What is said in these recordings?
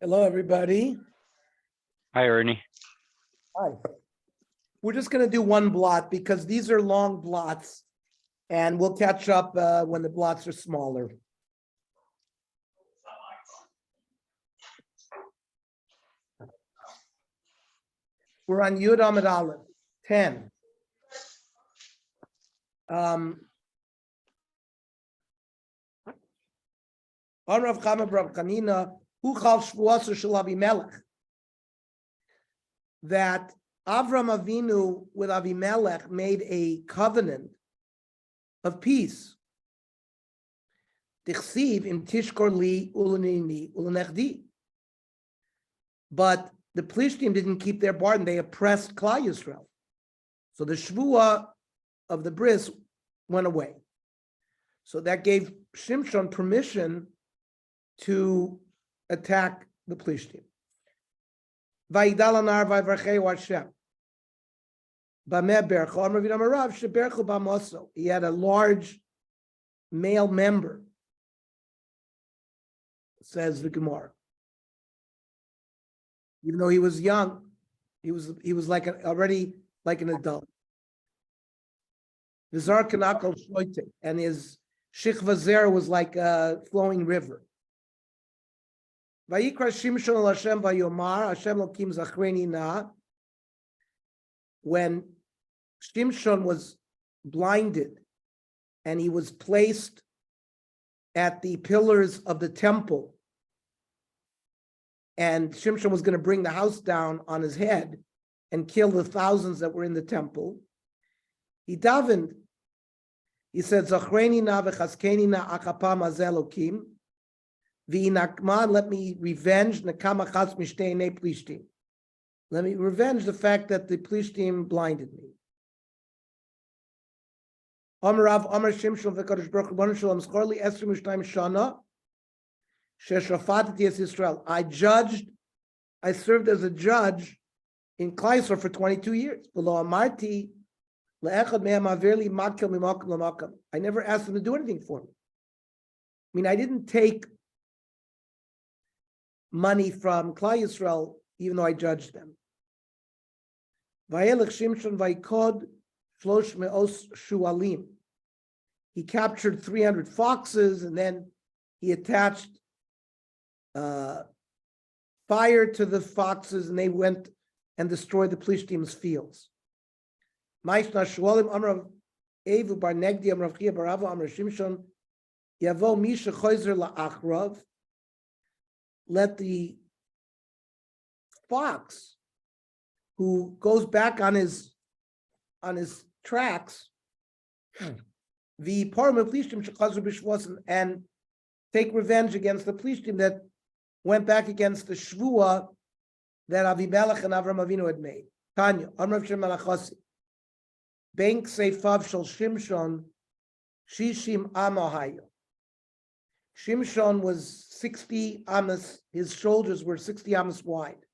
Hello, everybody. Hi, Ernie. Hi. We're just going to do one blot because these are long blots, and we'll catch up when the blots are smaller. We're on Yud Amud Aleph, 10. Rav Chama bar Chanina, hu chal shvuaso shel Avimelech, that Avram Avinu with Avimelech made a covenant of peace. Tichsiv im tishkor li ulenini ulenechdi. But the Plishtim didn't keep their bargain; they oppressed Klal Yisrael. So the shvua of the bris went away. So that gave Shimshon permission to attack the Plishtim. Vayidalanar vayvarcheu Hashem. Bameh bercho amar v'dam arav sheberchu b'moso. He had a large male member, says the Gemara. Even though he was young, he was like already like an adult. V'zar kanakol shloite, and his shichva zera was like a flowing river. Vayikra Shimshon el Hashem vayomar Hashem lokim zachreni na. When Shimshon was blinded and he was placed at the pillars of the temple, and Shimshon was going to bring the house down on his head and kill the thousands that were in the temple, he davened. He said, Zachreni na v'chaskeni na akapam hazeh Elokim, v'inakman, let me revenge nakama chas mishteinei plishtim. Let me revenge the fact that the Plishtim blinded me. Amar Rav Amar Shimshon v'kadosh baruch hu b'nu shalom zchor li 22 shana sheshafatati es Yisrael. I served as a judge in Klal Yisrael for 22 years. V'lo amarti le'echad mehem aver li makel mimakom lamakom. I never asked them to do anything for me. I mean, I didn't take money from Klal Yisrael, even though I judged them. Vayelech Shimshon vaykod shlosh me'os shualim. He captured 300 foxes, and then he attached fire to the foxes, and they went and destroyed the Plishtim's fields. Ma'ishna shualim amrav evu bar negdi amrav chia barava amrav Shimshon yavo misha choizer la'achrav. Let the fox who goes back on his tracks the Parma Plishtim Shechazru B'Shvuasim, and take revenge against the Plishtim that went back against the Shvua that Avimelech and Avram Avinu had made. Tanya, Amrav Shem Malachasi, Bank Seifav Shel Shimshon, Shishim Amahayo. Shimshon was 60 amas, his shoulders were 60 amas wide.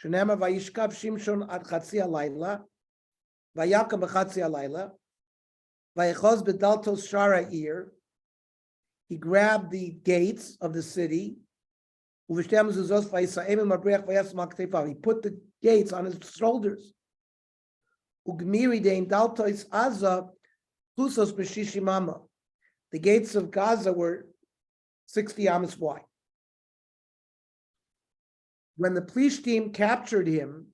Shenema Vayishkav Shimshon ad Chatzi Alayla, Vayakam b'Chatzi Alayla, Vayechos b'Daltos Shara Ir. He grabbed the gates of the city. He put the gates on his shoulders. The gates of Gaza were 60 amas wide. When the Plishtim captured him,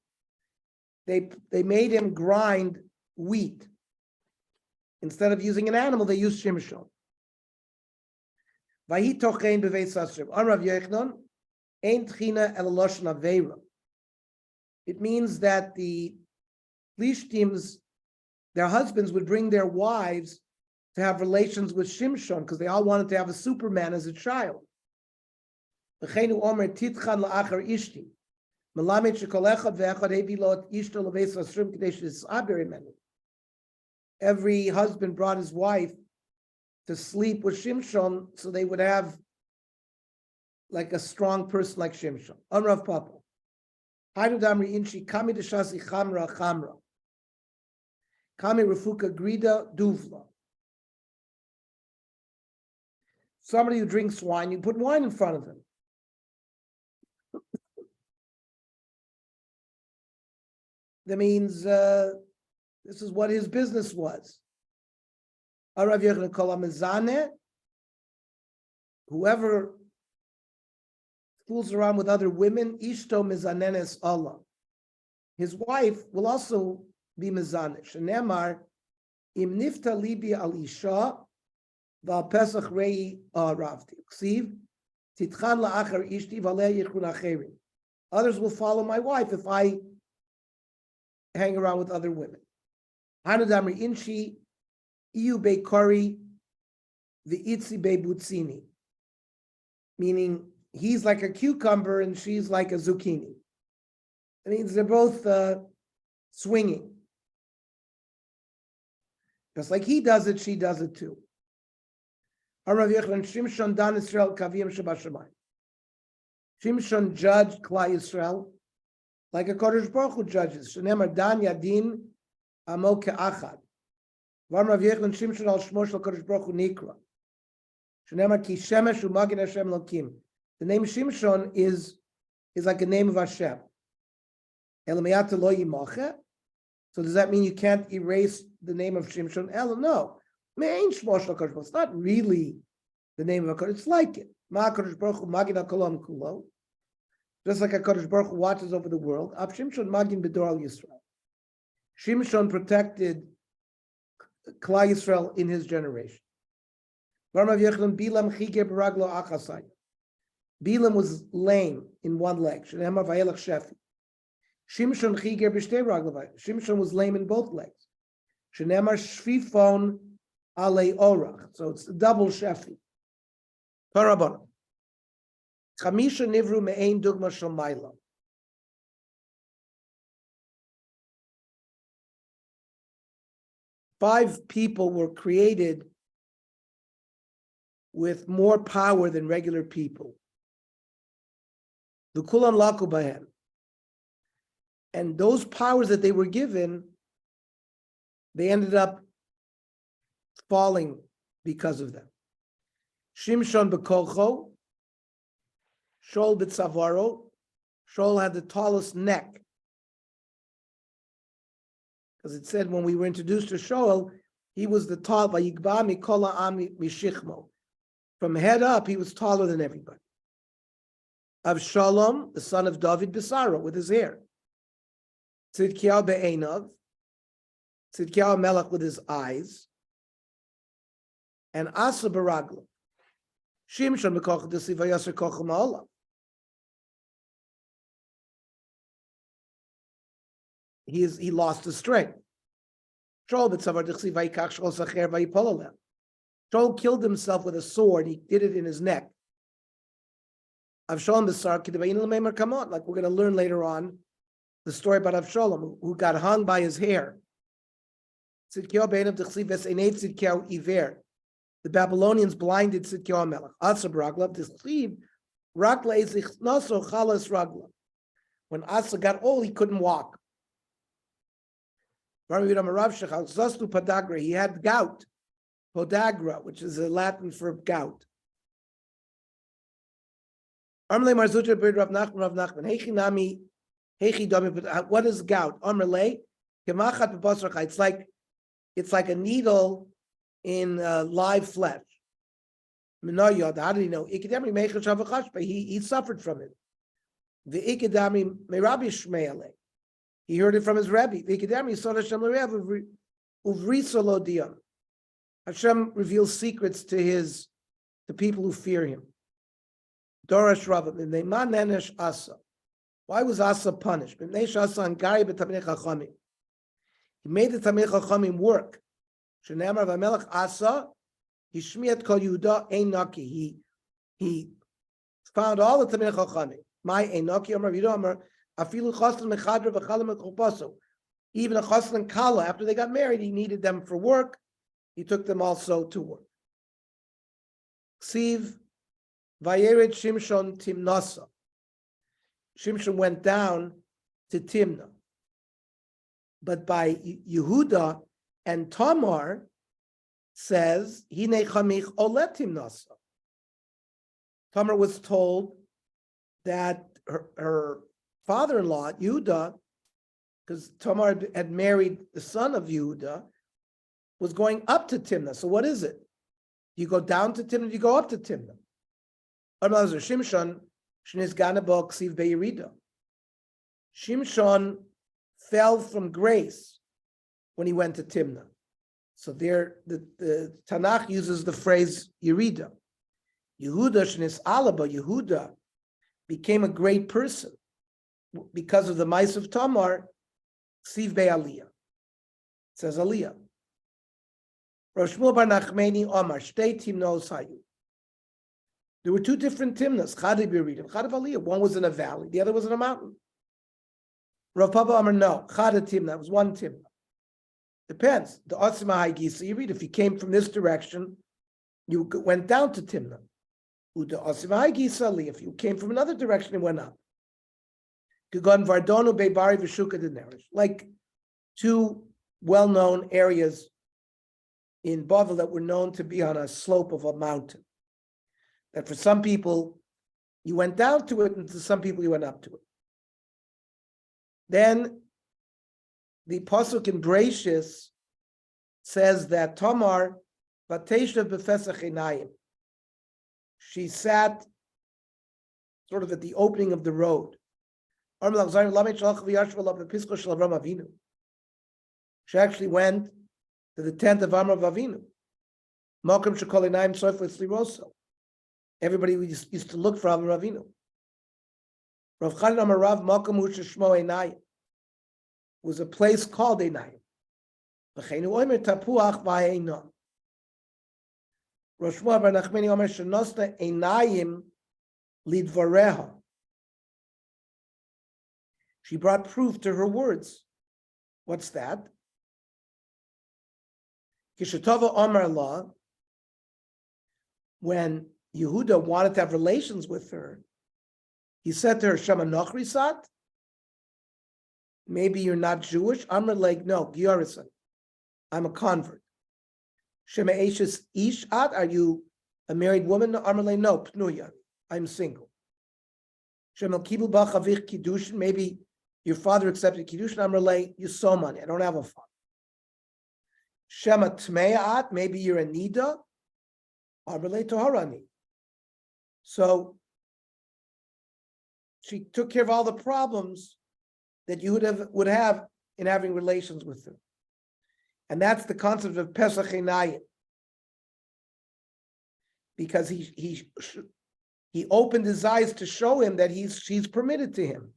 they made him grind wheat. Instead of using an animal, they used Shimshon. It means that the Plishtims, their husbands would bring their wives to have relations with Shimshon because they all wanted to have a Superman as a child. Every husband brought his wife to sleep with Shimshon so they would have like a strong person like Shimshon. Amrav Papa. Hainu damri inchi kami deshasi chamra chamra. Kami refuka grida duvla. Somebody who drinks wine, you put wine in front of him. That means this is what his business was. Whoever fools around with other women, ishto mizanenes Allah. His wife will also be mizanesh. Shenemar im nifta libi al isha v'al pesach rei ravti. Ksiv titchan la'achar ishti v'alei yichun acherim. Others will follow my wife if I hang around with other women. Hanudamri inchi iu beikori v'itzi bebutzini. Meaning he's like a cucumber and she's like a zucchini. It means they're both swinging. Just like he does it, she does it too. Shimshon dan Israel kavim shabashamayim. Shimshon judged Klal Yisrael like a Kodesh Baruch Hu judges. Shenemar dan yadin amo ke'achad. V'amar Rav Yechon Shimshon al shmo shel Kodesh Baruch Hu nikra. Shenemar ki shemesh u'magin Hashem lokim. The name Shimshon is like a name of Hashem. Elamiyata lo yimache. So does that mean you can't erase the name of Shimshon? No. It's not really the name of a Kodesh. It's like it. Ma Kodesh Baruch Hu magin hakolam kulo. Just like a Kodesh Baruch Hu watches over the world. Ab Shimshon magin b'dor al Yisrael. Shimshon protected Klal Yisrael in his generation. Bilam was lame in one leg. Shimshon was lame in both legs. Shvifon alei orach. So it's a double shefi. Parabon. Chamisha nivru me'ein dugma shomayla. Five people were created with more power than regular people. The kulan laku bahem. And those powers that they were given, they ended up falling because of them. Shimshon bekolcho, Shol b'tzavaro. Shol had the tallest neck. Because it said when we were introduced to Shol, he was the tall, vayigba mikola ami mishichmo. From head up, he was taller than everybody. Avshalom, the son of David Besara, with his hair. Tzidkiyahu be'einav, Tzidkiyahu Melech with his eyes, and Asa baragla. Shimshon mekoch desiva yaser koch ma'olam. He lost his strength. Shaul killed himself with a sword. He did it in his neck. Avshalom b'sar k'devayin l'meimer kamot. Like we're going to learn later on, the story about Avshalom, who got hung by his hair. The Babylonians blinded Tzidkiyahu Melech. Asa b'raglav d'chsiv rakla ezich naso chalas ragla. When Asa got old, he couldn't walk. He had gout, podagra, which is a Latin for gout. What is gout? It's like a needle in live flesh. How did he know? He suffered from it. He heard it from his Rebbe. Hashem reveals secrets to the people who fear him. Dorash Rabba, Asa. Why was Asa punished? He made the Tamei Chachamim work. Shenamar v'Melech Asa, Hishmiat Kol Yehuda Ein Naki. He found all the Tamei Chachamim. My Ein Naki Amar Yehuda Amar Afilu Chaslan Mechadra v'Chalam Mechupaso. Even a Chaslan Kala, after they got married, he needed them for work. He took them also to work. Ksiv Vayered Shimshon Timnasa. Shimshon went down to Timnah. But by Yehuda and Tamar says, Hine chamich olet Timnasa. Tamar was told that her father-in-law, Yehuda, because Tamar had married the son of Yehuda, was going up to Timnah. So what is it? You go down to Timnah, you go up to Timnah. Shimshon fell from grace when he went to Timnah. So there, the Tanakh uses the phrase Yerida. Yehuda became a great person because of the mice of Tamar. Ksiv be'aliyah. It says Aliyah. Rosh Shmuel bar Nachmeni Omar Shtei Timnos Hayu. There were two different Timnas, Chadav Yeridim, Chadav Aliyah. One was in a valley, the other was in a mountain. Rav Papa Amar, no, Chadav Timna, was one Timna. Depends. The Otzima Haigisa, you read, if you came from this direction, you went down to Timna. Uda Otzima Haigisa Aliyah, if you came from another direction, it went up. Kugon Vardonu Beibari Vishuka Denerish, like two well-known areas in Bavel that were known to be on a slope of a mountain. That for some people, you went down to it, and to some people, you went up to it. Then the Pasuk in Bereshis says that Tamar, Vateshav b'Pesach Einayim, she sat sort of at the opening of the road. She actually went to the tent of Amar Avinu. Everybody used to look for Amar Avinu. Rav Chanan Amar Rav Makom Hu Sheshmo Einayim was a place called Einayim. V'cheinu omer tapuach v'heinam. Rosh Shmuel bar Nachmeni Omer shenosna Einayim lidvareha. She brought proof to her words. What's that? Kishetova Omer La, when Yehuda wanted to have relations with her, he said to her, Shema Nochrisat, maybe you're not Jewish. Amr like, no, Giorisan, I'm a convert. Shema Eishes Ishat, are you a married woman? Amr like, no, Pnuya, I'm single. Shema Kibul Bachavich Kiddushin, maybe your father accepted Kiddushin. Amr like, you saw money, I don't have a father. Shema Tmeat, maybe you're a Nida. Amr like, Toharani. So she took care of all the problems that you would have in having relations with them. And that's the concept of Pesach Einayim. Because he opened his eyes to show him that she's permitted to him.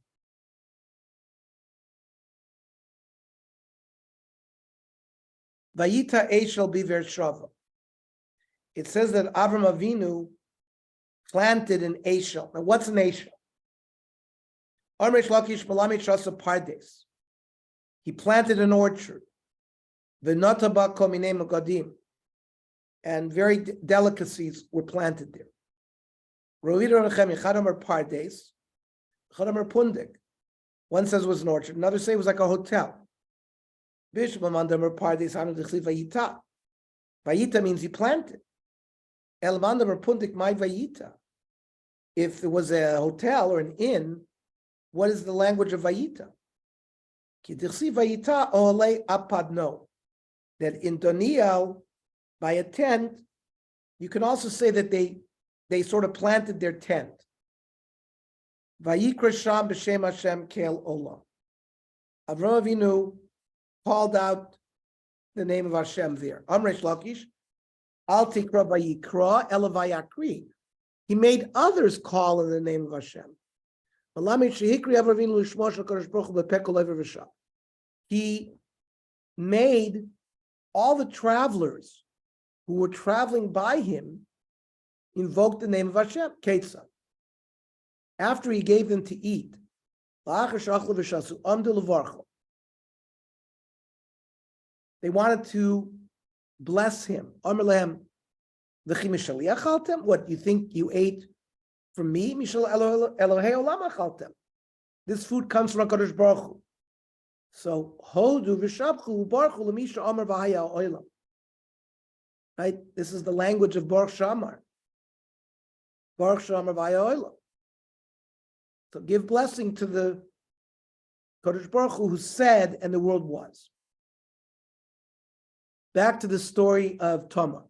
Vayita Eshel Biver Shava. It says that Avram Avinu planted an Eshel. Now, what's an Eshel? Amresh Lakish Malami Shasa Pardes. He planted an orchard. V'notaba komine magadim. And very delicacies were planted there. Rohira Rechem Chadamar Pardes, Chadamar Pundik. One says it was an orchard, another says it was like a hotel. Bishmamandamar Pardes Hanu Dechli Vayita. Vayita means he planted. Elmandamar Pundik Mai Vayita. If it was a hotel or an inn, what is the language of Vayita? Ki Dechli Vayita Ole Apadno. That in Doniel, by a tent, you can also say that they sort of planted their tent. Vayikra Sham b'Shem Hashem Kel Olam. Avram Avinu called out the name of Hashem there. Amresh Lakish, Al Tikra Vayikra Ela Vayakri. He made others call in the name of Hashem. He made all the travelers who were traveling by him invoke the name of Hashem, Ketzah. After he gave them to eat, they wanted to bless him. What, you think you ate from me? This food comes from HaKadosh Baruch Hu. So, Hodu v'shabchu baruch hu l'misha amar v'haya olam. Right? This is the language of Baruch Shamar. Baruch Shamar v'haya olam. So give blessing to the Kadosh Baruch Hu said, and the world was. Back to the story of Tamar.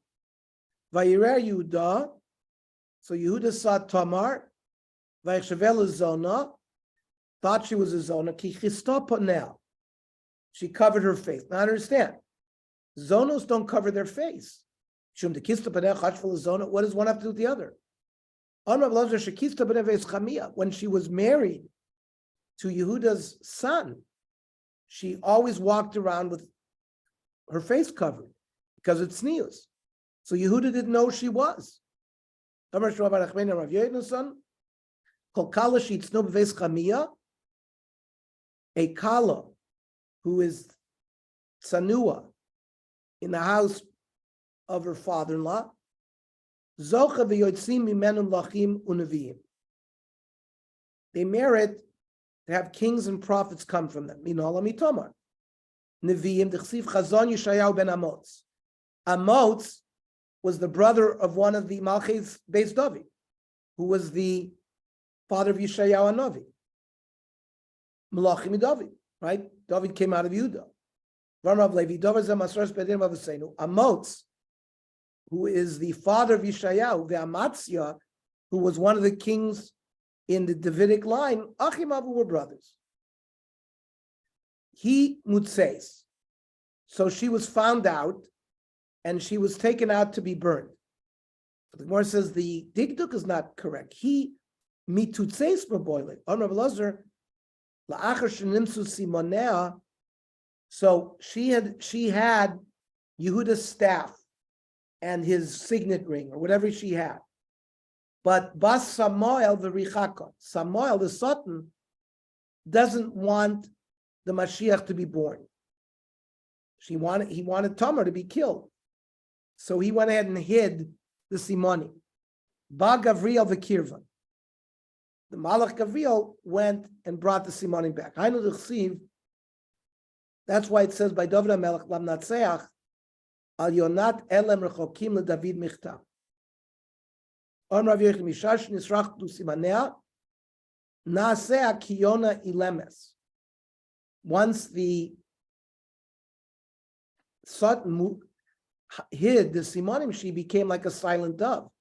Vayirer Yehuda. So Yehuda saw Tamar. Vayachshavel zona. Thought she was a zona. Ki chista ponel. She covered her face. Now understand, zonos don't cover their face. What does one have to do with the other? When she was married to Yehuda's son, she always walked around with her face covered because it's sneeze. So Yehuda didn't know who she was. A kala who is tsanua in the house of her father-in-law, zocha v'yotzim mimenu lachim unavim. They merit to have kings and prophets come from them. Minola mitomar. Neviim dechsiv chazon Yeshayahu ben Amoz. Amoz was the brother of one of the Malchis Beis David, who was the father of Yeshayahu Hanavi. Malachim David, right? David came out of Yehuda. Amoz, who is the father of Yeshayahu, the Amatzia, who was one of the kings in the Davidic line, Achim Avu were brothers. He mutzeis. So she was found out, and she was taken out to be burned. But the Gemara says the digduk is not correct. He mitutzeis b'boiling. On Rav Elazar, la'achar shenimsu simonea. So she had Yehuda's staff and his signet ring or whatever she had. But Bas Samuel the Richaka, Samuel the Sultan, doesn't want the Mashiach to be born. He wanted Tamar to be killed. So he went ahead and hid the Simoni. Ba Gavriel the Kirvan. The Malach Gavriel went and brought the Simoni back. I know the Chsiv. That's why it says by David HaMelech Lam Natseach Al Yonat Elem Rechokim Le David Michta. On Rav Yechim Mishash Nisrach Tu Simanea Naasea Kiyona Ilemes. Once the Satan hid the Simonim, she became like a silent dove.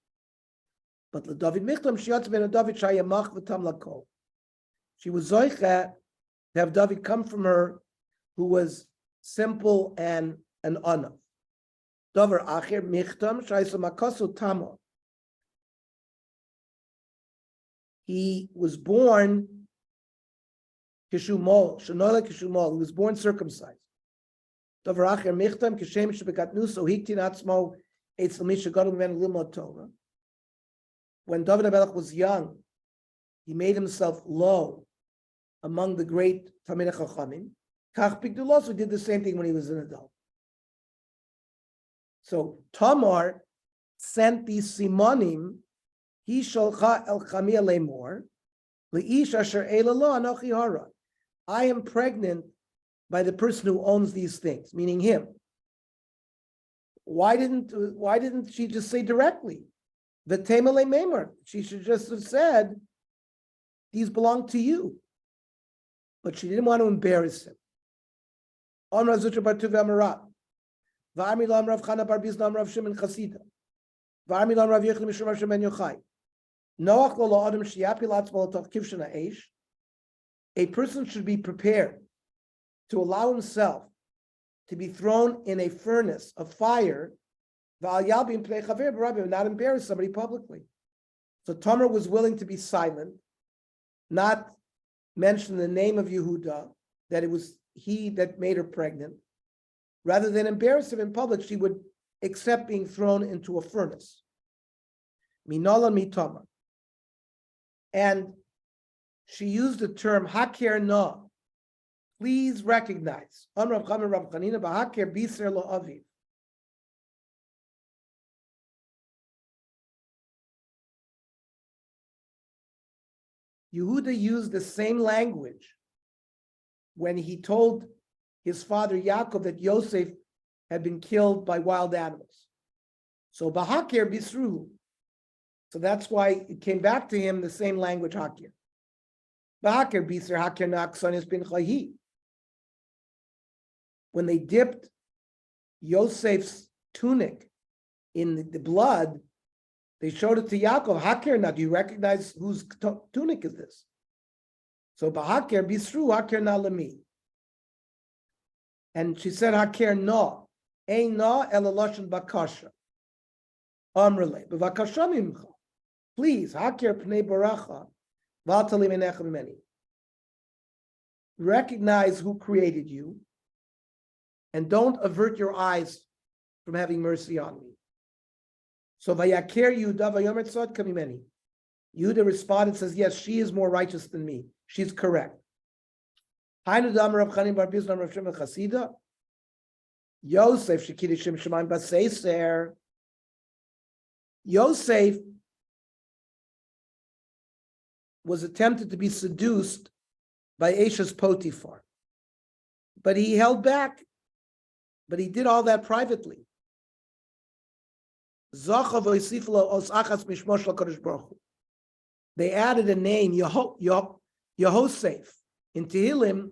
But the David Michtam Shiatz Ben David Shayamach V'Tam Lakol. She was Zoicha to have David come from her, who was simple and an honor. Dover Acher Michtam Shaysa Makasu Tamo. He was born Kishumol, Shanola Kishumol. He was born circumcised. Davaracher michtam kishem shebekatnuso hiktin atzmo eitzel misha gadol men limod Torah. When David HaMelech was young, he made himself low among the great Talmidei Chachamim. Kach Bigdul also did the same thing when he was an adult. So Tamar sent these simonim, he shalcha el chamia lemor, leish asher eila lo anochi hara. I am pregnant by the person who owns these things, meaning him. Why didn't she just say directly? V'tema lememar. She should just have said, these belong to you. But she didn't want to embarrass him. Amra Zutra bar Tuv Amarat. V'armi lam Rav Chana bar Bizna Rav Shimon Chasida. V'armi lam Rav Yechli Mishum Rav Shimon Yochai. Noach lo adam shiyapi latzmo l'toch kivshana eish. A person should be prepared to allow himself to be thrown in a furnace of fire, v'al yalbi pnei chaver b'rabim, not embarrass somebody publicly. So Tamar was willing to be silent, not mention the name of Yehuda, that it was he that made her pregnant. Rather than embarrass him in public, she would accept being thrown into a furnace. Minola mi Tamar. And she used the term haker na. Please recognize. Amrav Chaim Rav Chanina b'haker biser lo aviv. Yehuda used the same language when he told his father Yaakov that Yosef had been killed by wild animals. So b'haker bisru. So that's why it came back to him the same language haker. B'haker biser haker naksonis bin chayi. When they dipped Yosef's tunic in the blood, they showed it to Yaakov. Haker, now do you recognize whose tunic is this? So b'haker bisru haker na lemi. And she said haker no, ein no elaloshen bakasha. Amrele b'vakasha mimcha. Please haker pnei baracha v'atali menechem mimeni. Recognize who created you, and don't avert your eyes from having mercy on me. So Vayaker Yehuda Vayomer Tzod Kamimeni. Yehuda responded, says, yes, she is more righteous than me. She's correct. Hainu Damar Rav Chanim Bar Bizna Rav Shimon Chasida. Yosef Shekidishim Shemaim Baseiser. Yosef was attempted to be seduced by Esha's Potiphar, but he held back. But he did all that privately. They added a name, Yehosef. In Tehillim,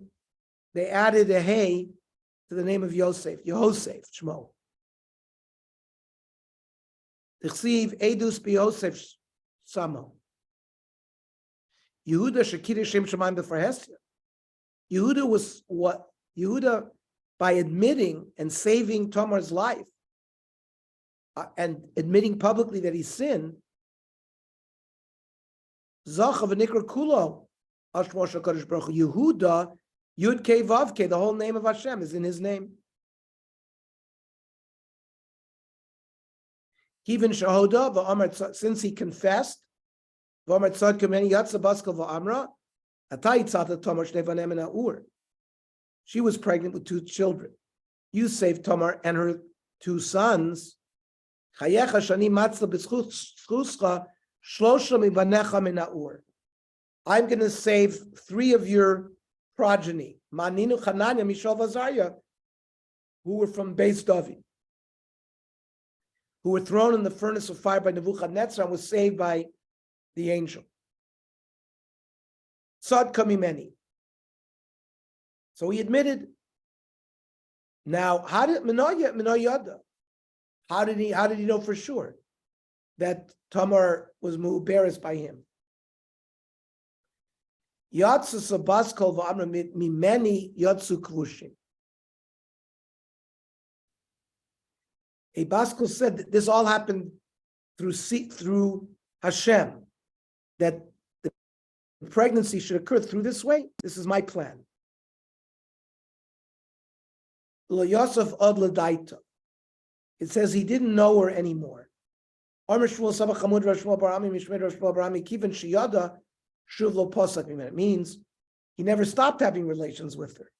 they added a hey to the name of Yosef, Yehosef, Shmo. T'chsiv Edus b'Yosef Samo. Yehuda Shekir Shem Shemaim b'Farhesia. Yehuda was what? Yehuda, by admitting and saving Tamar's life, and admitting publicly that he sinned, Zachav v'nikra kulo, Ashmo Shakadosh Baruch Hu. Yehuda, Yud Kei Vav Kei, the whole name of Hashem is in his name. Even Shahoda v'Amar, since he confessed, v'Amar Tzad Kameni Yatsa Baskal v'Amra, Atay Tzata Tamar Shnei Vanem and Ur. She was pregnant with 2 children. You saved Tamar and her 2 sons. I'm going to save 3 of your progeny. Maninu Chananya Mishal Vazariah, who were from Beis David, who were thrown in the furnace of fire by Nebuchadnezzar and was saved by the angel. Tzad Kamimeni. So he admitted. Now, how did he know for sure that Tamar was embarrassed by him? Yatsu sabaskol v'amra mimeni yatsu kvushim. A Baskol said that this all happened through Hashem, that the pregnancy should occur through this way. This is my plan. Lo Yosef od l'daita. It says he didn't know her anymore. It means he never stopped having relations with her.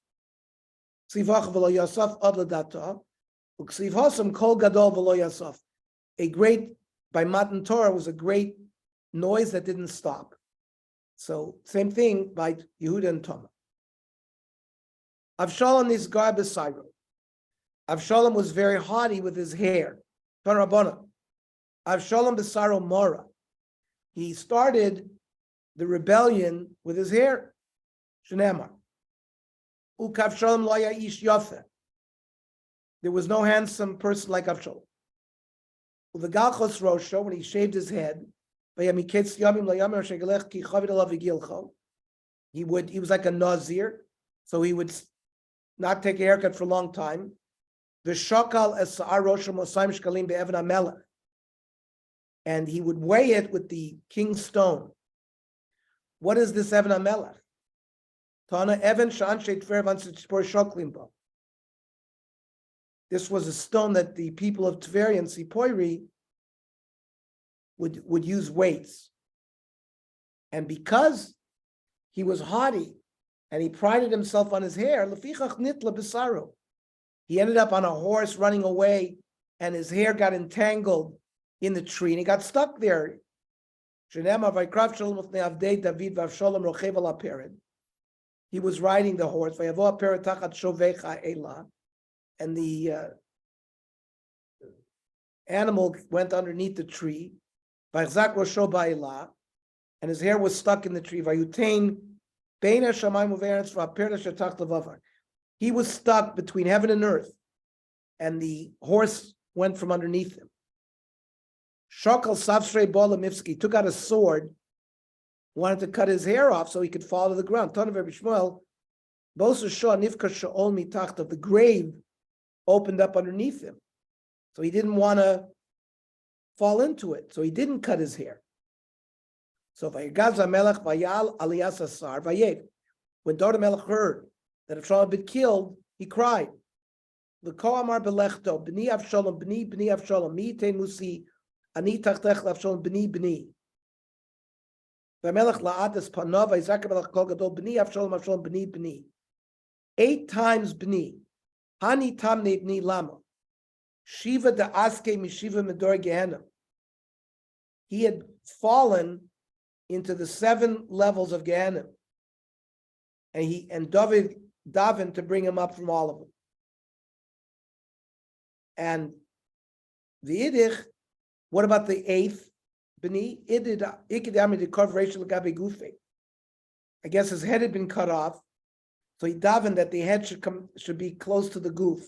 A great, by Matan Torah, was a great noise that didn't stop. So same thing by Yehuda and Tamar. Avshalom nisgar b'sayro. Avshalom was very haughty with his hair. Avshalom b'saro mora. He started the rebellion with his hair. Shneimar. Ukavshalom lo haya ish yafeh. There was no handsome person like Avshalom. Uvegalchos rosho, when he shaved his head, he was like a nazir, so he would not take a haircut for a long time. And he would weigh it with the king's stone. What is this Even HaMelech? This was a stone that the people of Tver and Sipoiri would use weights. And because he was haughty and he prided himself on his hair, he ended up on a horse running away, and his hair got entangled in the tree and he got stuck there. He was riding the horse, and the animal went underneath the tree, and his hair was stuck in the tree. He was stuck between heaven and earth, and the horse went from underneath him. Shokal Savshrei Bola Mifski took out a sword, wanted to cut his hair off so he could fall to the ground. The grave opened up underneath him, so he didn't want to fall into it, so he didn't cut his hair. So when David Melech heard that Avshalom had been killed, he cried. The Koamar Belechto, B'ni Avshalom, B'ni Avshalom, Mi Tein Musi, Ani Tachtech Avshalom, B'ni B'ni. V'Melech La'ates Panov, Isaac Melech Kol Gadol, B'ni Avshalom, Avshalom, B'ni B'ni. 8 times B'ni. Hani Tamne B'ni Lama. Shiva da Aske Mishiva Medor Gehenna. He had fallen into the 7 levels of Gehenna, and David davened to bring him up from all of them. And the Iddich, what about the 8th B'ni? I guess his head had been cut off, so he davened that the head should be close to the goof.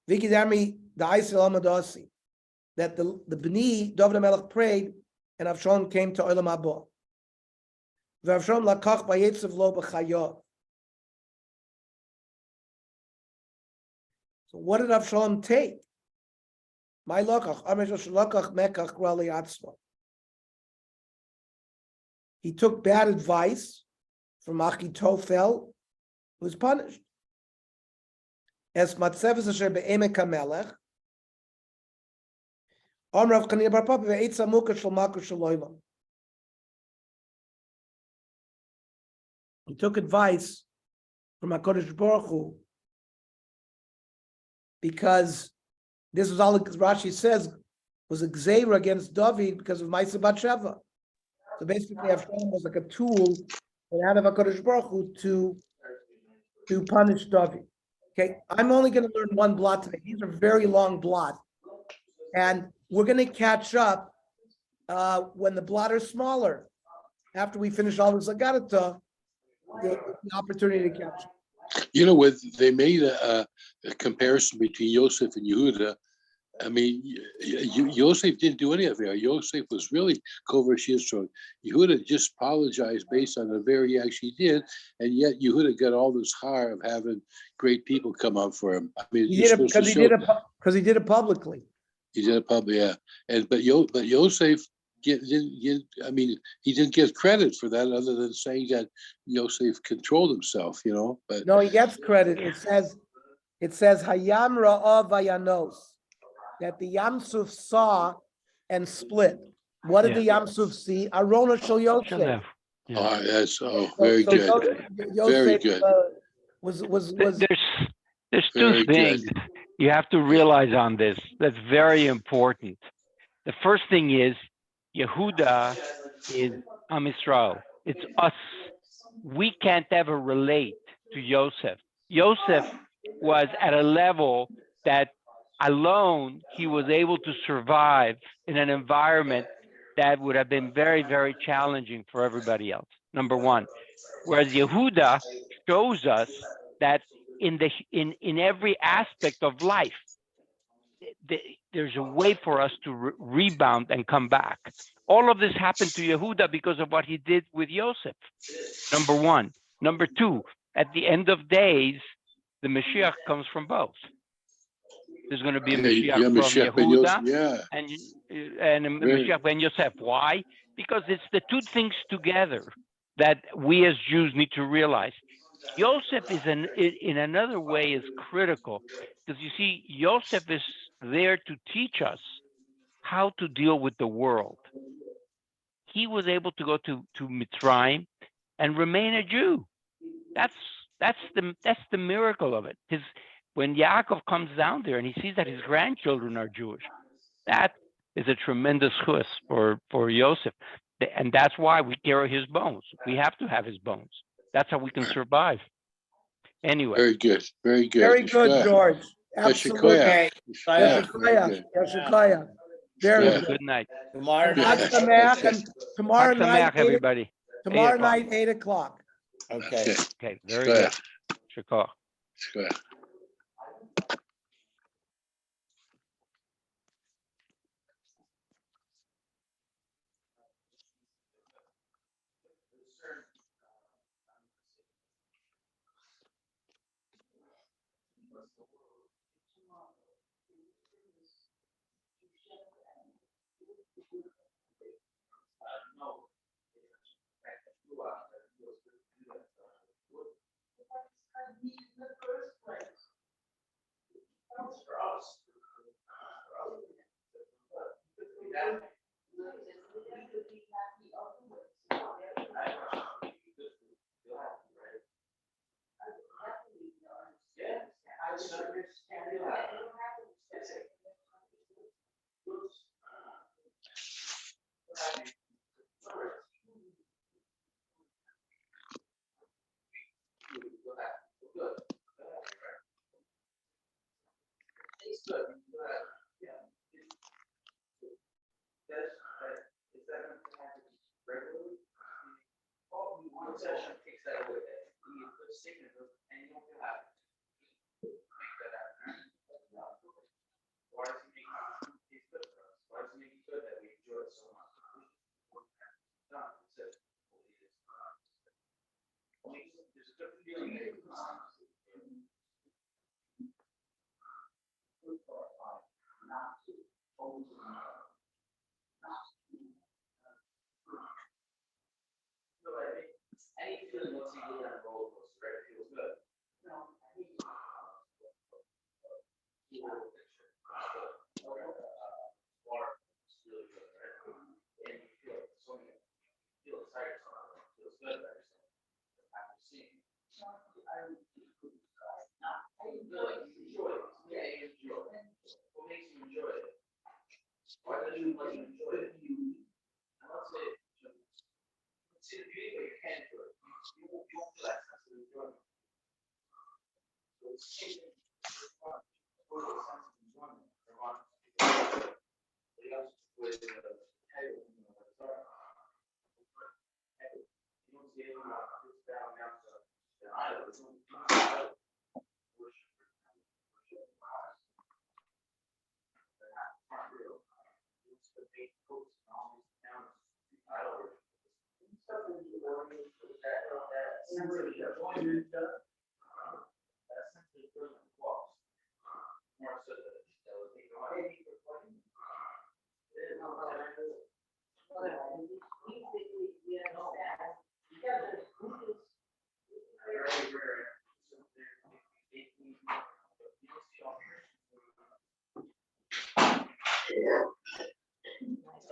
Vikidami the Aisel Amadasi, that the B'ni David HaMelech prayed, and Avshalom came to Olam Haba. V'Avshalom lakach b'yetzav lo b'chayav. So what did Avshalom take? My lakach, lakach mekach grali atzma. He took bad advice from Achitofel, who was punished. As matzeves asher be'emek hamelech, Amrav Chanina bar Papa ve'etza muka shel makus shel olam. He took advice from HaKadosh Baruch Hu, because this was all Rashi says was a gzeira against David because of Ma'aseh Bat-Sheva. So basically, Avshalom was like a tool that had of HaKadosh Baruch Hu to punish David. Okay, I'm only going to learn one blot today. These are very long blot, and we're going to catch up when the blot are smaller. After we finish all this Agadata, the opportunity to catch up. You know, they made a comparison between Yosef and Yehuda. I mean, Yosef didn't do any of it. Yosef was really Kovash Yisro. Yehuda just apologized based on the very act he did, and yet Yehuda got all this hire of having great people come up for him. I mean, He did it because he did it publicly. He did it publicly, yeah. But Yosef I mean, he didn't get credit for that other than saying that Yosef controlled himself, but No, he gets credit. It says Hayam Ra'ah Vayanos, that the Yamsuf saw and split. What did the Yamsuf see? Arona Shel Yosef. that's very good. Very Yosef good. Was There's two Very things good. you have to realize on this that's very important. The first thing is Yehuda is Am Yisrael. It's us. We can't ever relate to Yosef. Yosef was at a level that alone he was able to survive in an environment that would have been very, very challenging for everybody else. Number one. Whereas Yehuda shows us that in every aspect of life, there's a way for us to rebound and come back. All of this happened to Yehuda because of what he did with Yosef. Number one. Number two, at the end of days, the Mashiach comes from both. There's going to be a Mashiach from Yehuda and a Mashiach ben Yosef. Why? Because it's the two things together that we as Jews need to realize. Yosef is in another way is critical because you see, Yosef is there to teach us how to deal with the world. He was able to go to Mitzrayim and remain a Jew. That's the miracle of it. When Yaakov comes down there and he sees that his grandchildren are Jewish, that is a tremendous chus for Yosef. And that's why we carry his bones. We have to have his bones. That's how we can survive. Anyway. Very good. Very good. Very good, George. Absolutely. Yashikoya. Very good. Good night. Tomorrow night, everybody. Tomorrow night, 8:00. Okay. Okay. Very good. Shakar.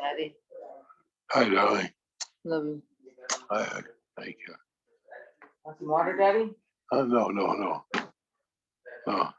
Daddy. Hi, darling. Love you. Hi, thank you. Want some water, Daddy? No.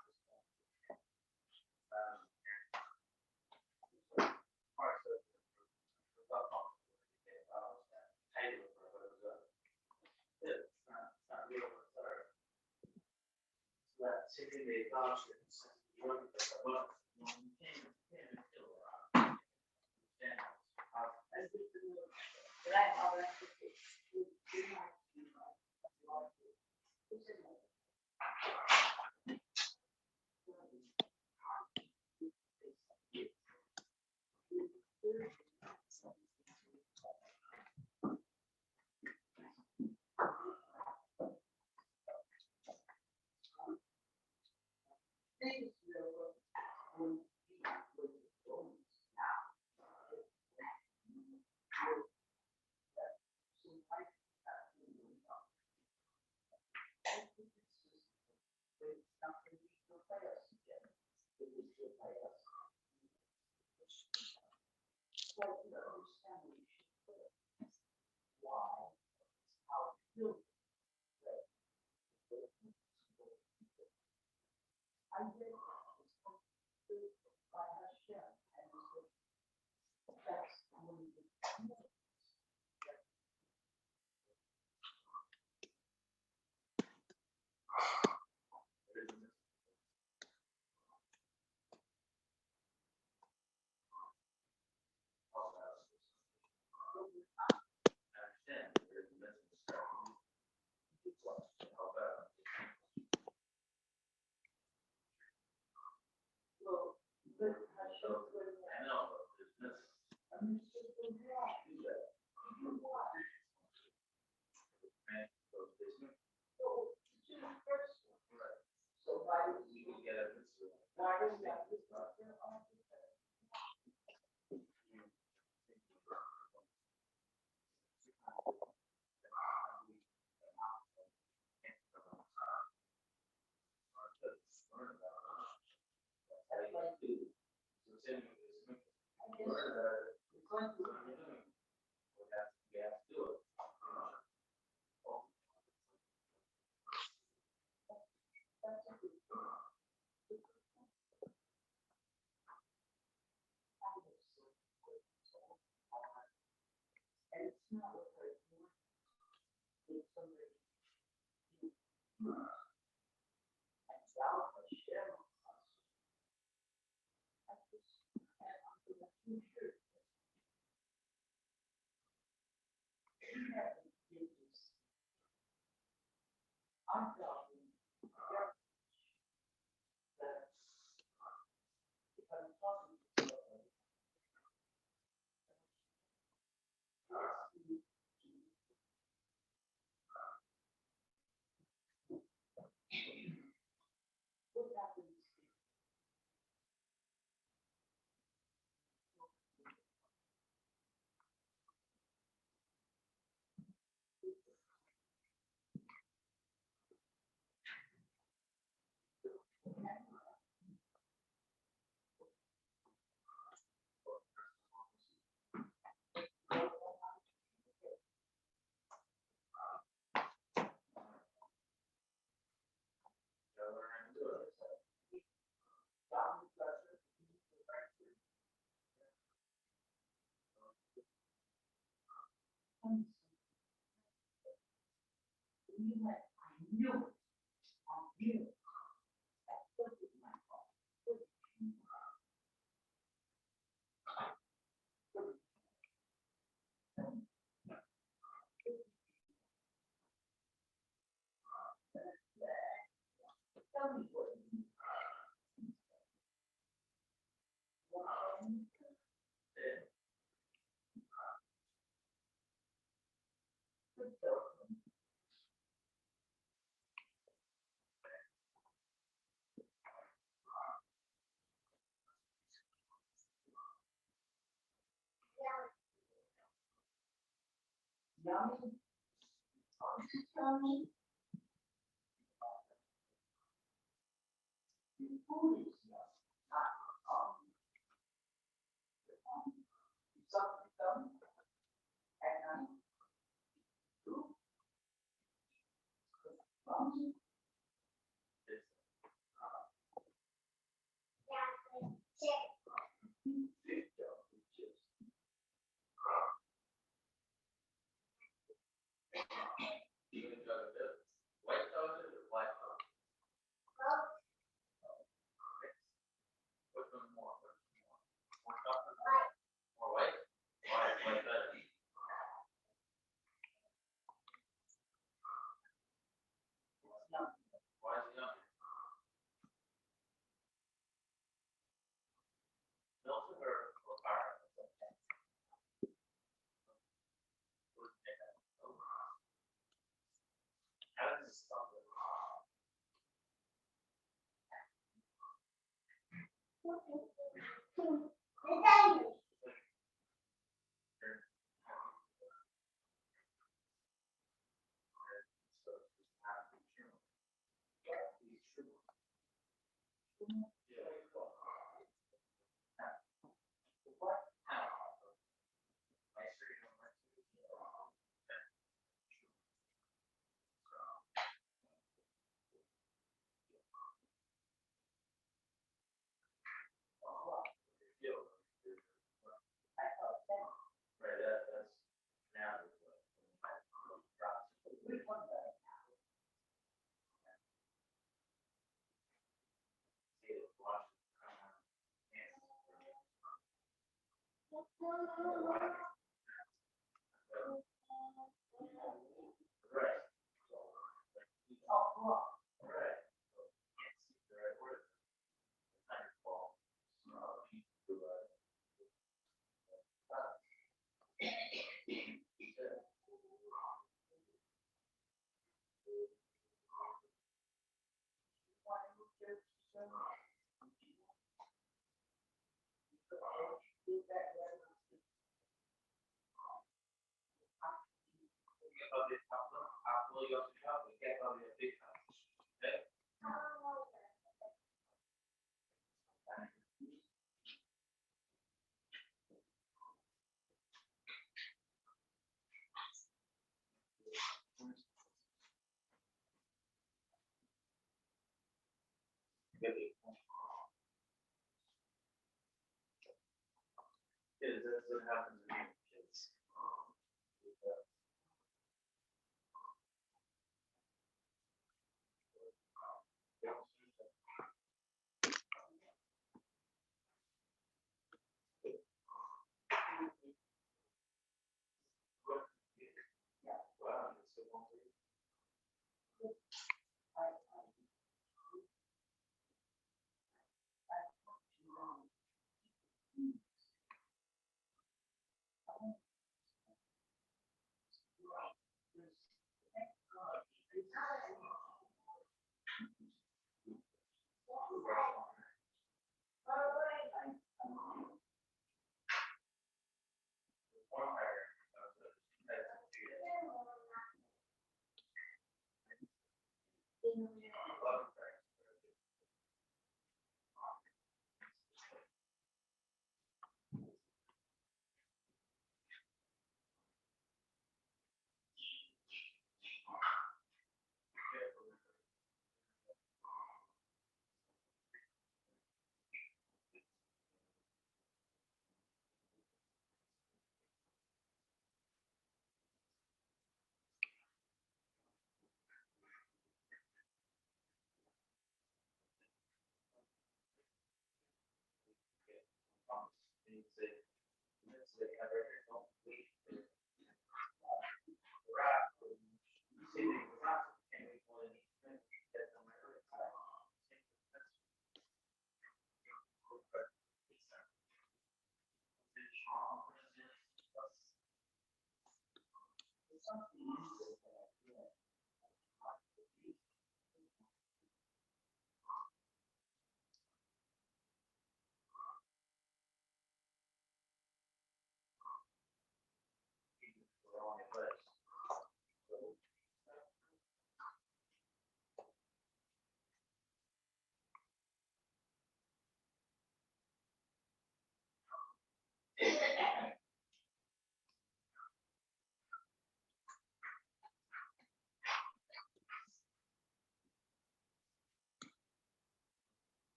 No.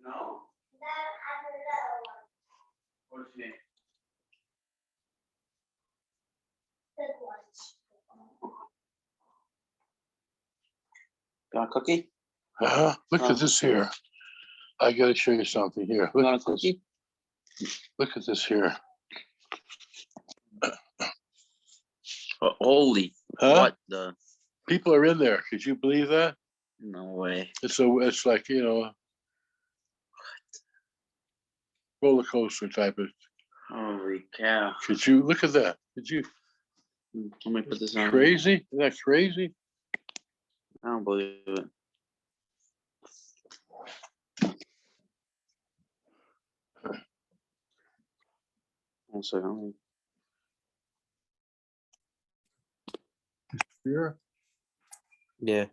No? What do you mean? Want a cookie? Look at this here. I gotta show you something here. You Look want a at this. cookie? Look at this here. Oh, holy, Huh? what the? People are in there. Could you believe that? No way. It's like, roller coaster type of. Holy cow. Could you look at that? Could you? Let me put this on. Crazy? Isn't that crazy? I don't believe it. One second. Here. Yeah.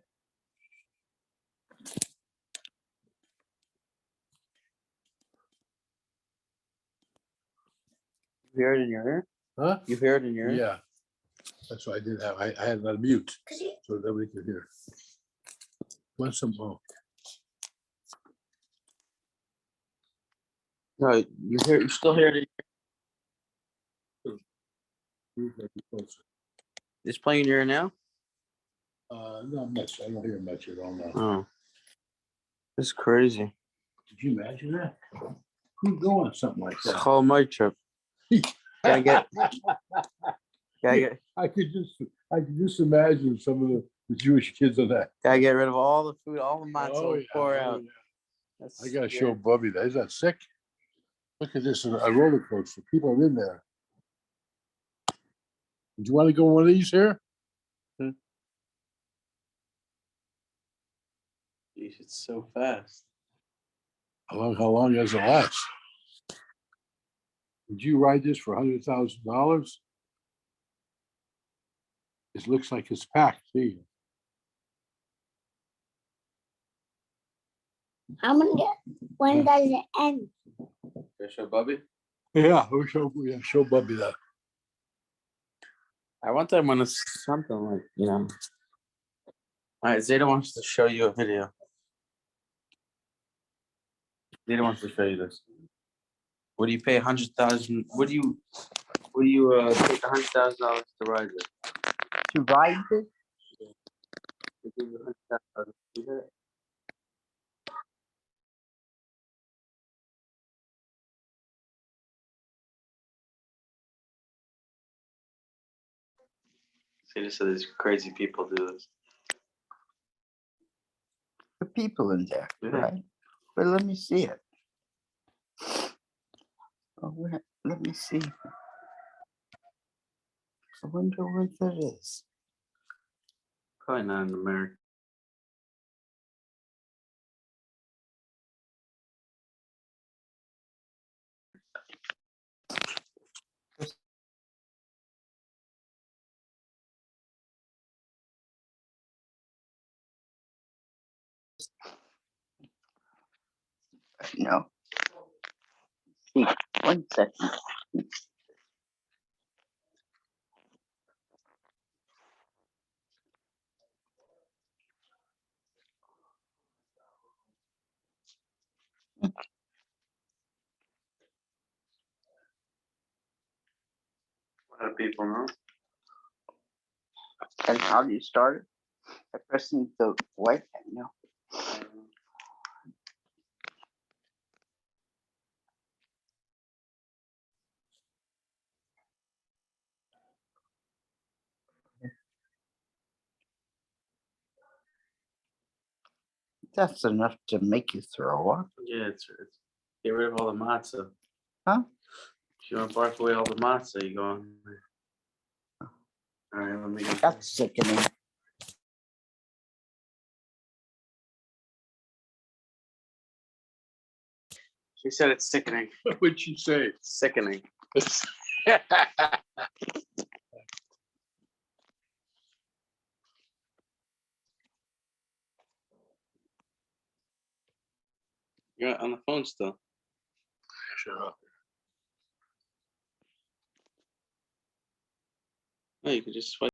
You hear it in your ear? Huh? You hear it in your ear? Yeah. That's what I did have. I had it on mute so that we could hear. Want some more? No, you hear. You still hear it. It's playing in your ear now. Not much. I don't hear much at all now. Oh, it's crazy. Could you imagine that? Who's going something like It's that? called mic trip. Gotta get. I could just imagine some of the Jewish kids on that. Gotta get rid of all the food, all the matzah, Oh, yeah, pour oh, out. yeah. That's I gotta scary. show Bubby that. He's not sick. Look at this, a roller coaster. People are in there. Do you want to go on one of these here? Jeez, it's so fast. How long does it last? Would you ride this for $100,000? It looks like it's packed. See? I'm gonna get, when does it end? Can I show Bubby? Yeah, show Bubby that. I want them when it's something like, All right, Zeta wants to show you a video. Zeta wants to show you this. What do you pay 100,000? What do you take $100,000 to ride this? To ride this? They give you $100,000 to do that. Zeta said these crazy people do this. The people in there, Yeah. right? But let me see it. Let me see. I wonder where that is. Probably not in America. No. 1 second. A lot of people know. And how do you start it? By pressing the white button, no. That's enough to make you throw up. Yeah, it's get rid of all the matzah. Huh? If you want to barf away all the matzah, you go on. All right, let me get. That's sickening. She said it's sickening. What would you say? Sickening. You're on the phone still. Shut up. No, you can just swipe.